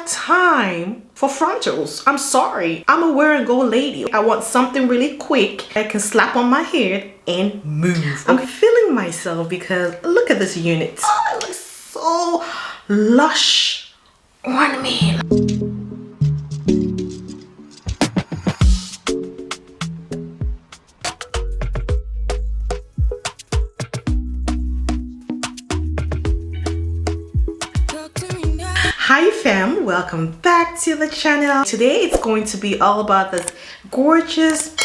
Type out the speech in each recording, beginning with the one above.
time for frontals. I'm sorry. I'm a wear and go lady. I want something really quick I can slap on my head and move. I'm feeling myself because look at this unit. Oh, it looks so lush on me. Hi fam, welcome back to the channel. Today it's going to be all about this gorgeous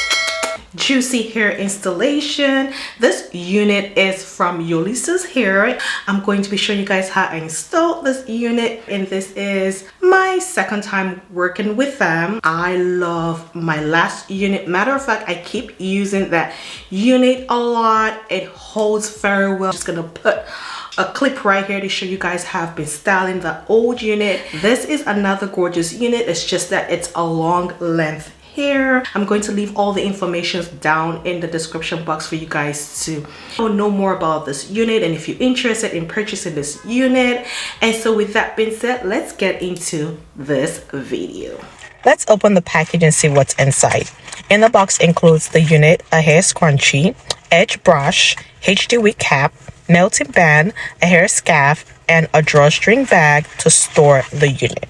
juicy hair installation. This unit is from Yolissa's Hair. I'm going to be showing you guys how I installed this unit, and this is my second time working with them. I love my last unit. Matter of fact, I keep using that unit a lot. It holds very well. Just gonna put a clip right here to show you guys how I've been styling the old unit. This is another gorgeous unit. It's just that it's a long length hair. I'm going to leave all the information down in the description box for you guys to know more about this unit and if you're interested in purchasing this unit. And so with that being said, let's get into this video. Let's open the package and see what's inside. In the box includes the unit, a hair scrunchie, edge brush, HD wig cap, melting band, a hair scarf, and a drawstring bag to store the unit.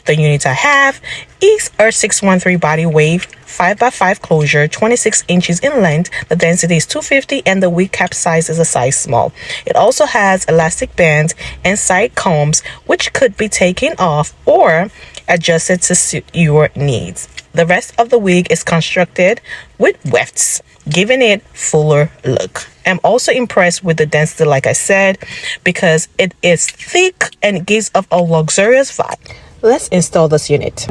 The unit I have is a 613 body wave, 5x5 closure, 26 inches in length. The density is 250 and the wig cap size is a size small. It also has elastic bands and side combs which could be taken off or adjusted to suit your needs. The rest of the wig is constructed with wefts, giving it fuller look. I'm also impressed with the density, like I said, because it is thick and it gives off a luxurious vibe. Let's install this unit.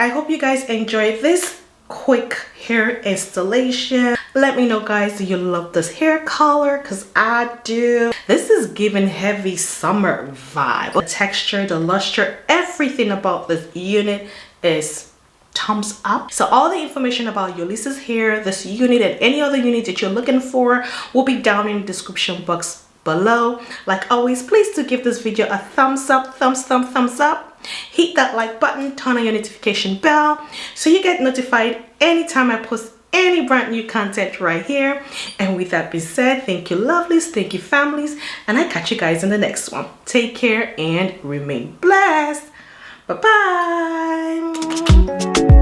hope you guys enjoyed this quick hair installation. Let me know, guys, do you love this hair color? Because I do. This is giving heavy summer vibe. The texture, the luster, everything about this unit is thumbs up. So all the information about Yolissa's Hair, this unit, and any other unit that you're looking for will be down in the description box below. Like always, please do give this video a thumbs up, thumbs up. Hit that like button, turn on your notification bell so you get notified anytime I post any brand new content right here. And with that being said, thank you lovelies, thank you families, and I catch you guys in the next one. Take care and remain blessed. Bye bye.